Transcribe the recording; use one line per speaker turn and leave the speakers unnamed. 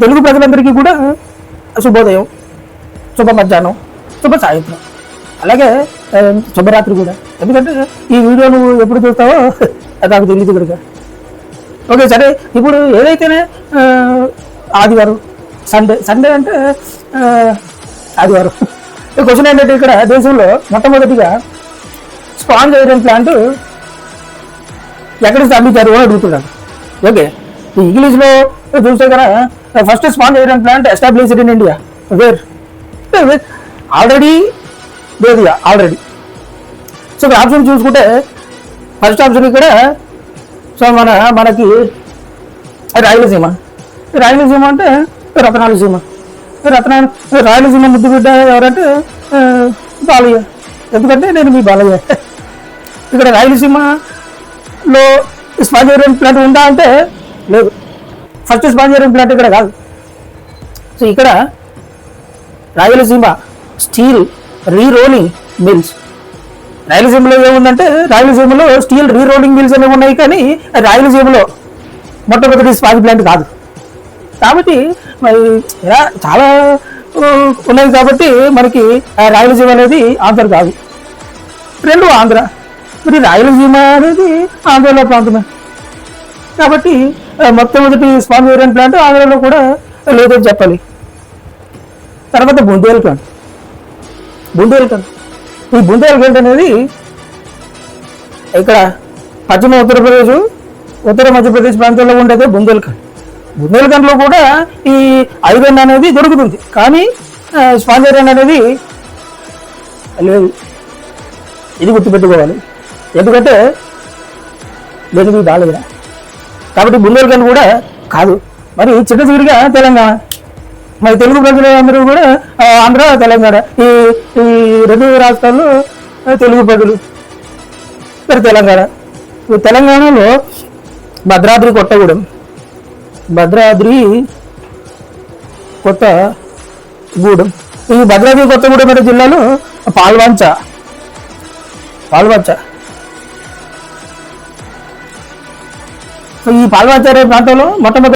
తెలుగు ప్రజలందరికీ కూడా శుభోదయం, శుభ మధ్యాహ్నం, శుభ సాయంత్రం, అలాగే శుభరాత్రి కూడా. ఎందుకంటే ఈ వీడియో నువ్వు ఎప్పుడు చూస్తావో అది నాకు తెలియదు కనుక. ఓకే, సరే. ఇప్పుడు ఏదైతేనే ఆదివారం, సండే అంటే ఆదివారం. క్వశ్చన్ ఏంటంటే, ఇక్కడ దేశంలో మొట్టమొదటిగా స్పాంజ్ ఐరన్ ప్లాంట్ ఎక్కడ స్థాపించారు అని అడుగుతున్నాను. ఓకే, ఇంగ్లీష్లో చూస్తే కదా, first sponge iron plant established in India where already already. So option చూసుకుంటే ఫస్ట్ ఆప్షన్ ఇక్కడ, సో మనకి రాయలసీమ. రాయలసీమ అంటే రత్నాలసీమ. రాయలసీమ ముద్దు బిడ్డ ఎవరంటే బాలయ్య, ఎందుకంటే నేను మీ బాలయ్య. ఇక్కడ రాయలసీమలో స్పాంజ్ ఐరన్ ప్లాంట్ ఉందా అంటే లేదు. ఫస్ట్ స్పాంజ్ ఐరన్ ప్లాంట్ ఇక్కడ కాదు. సో ఇక్కడ రాయలసీమ స్టీల్ రీరోలింగ్ మిల్స్. రాయలసీమలో ఏముందంటే, రాయలసీమలో స్టీల్ రీరోలింగ్ మిల్స్ అనేవి ఉన్నాయి, కానీ రాయలసీమలో మొట్టమొదటి స్పాంజ్ ప్లాంట్ కాదు. కాబట్టి మరి ఇలా చాలా ఉన్నాయి కాబట్టి మనకి రాయలసీమ అనేది ఆన్సర్ కాదు. రెండు ఆంధ్ర, మరి రాయలసీమ అనేది ఆంధ్రలో ప్రాంతమే కాబట్టి మొట్టమొదటి స్పాంజ్ ఐరన్ ప్లాంట్ ఆంధ్రలో కూడా లేదని చెప్పాలి. తర్వాత బుందేల్ఖండ్. ఈ బుందేల్ఖండ్ అనేది ఇక్కడ పశ్చిమ ఉత్తరప్రదేశ్, ఉత్తర మధ్యప్రదేశ్ ప్రాంతంలో ఉండేది బుందేల్ఖండ్. బుందేల్ఖండ్లో కూడా ఈ ఐరన్ అనేది దొరుకుతుంది, కానీ స్పాంజ్ ఐరన్ అనేది లేదు. ఇది గుర్తుపెట్టుకోవాలి, ఎందుకంటే లేదు మీ బాలయ్య. కాబట్టి బుందేల్ఖండ్ కూడా కాదు. మరి చిట్టచివరిగా తెలంగాణ. మరి తెలుగు ప్రజలు అందరూ కూడా ఆంధ్ర, తెలంగాణ ఈ రెండు రాష్ట్రాల్లో తెలుగు ప్రజలు. మరి తెలంగాణలో భద్రాద్రి కొత్తగూడెం ఈ భద్రాద్రి కొత్తగూడెం అనే జిల్లాలో పాల్వంచ. ఈ పాల్వంచ అనే ప్రాంతంలో మొట్టమొదటి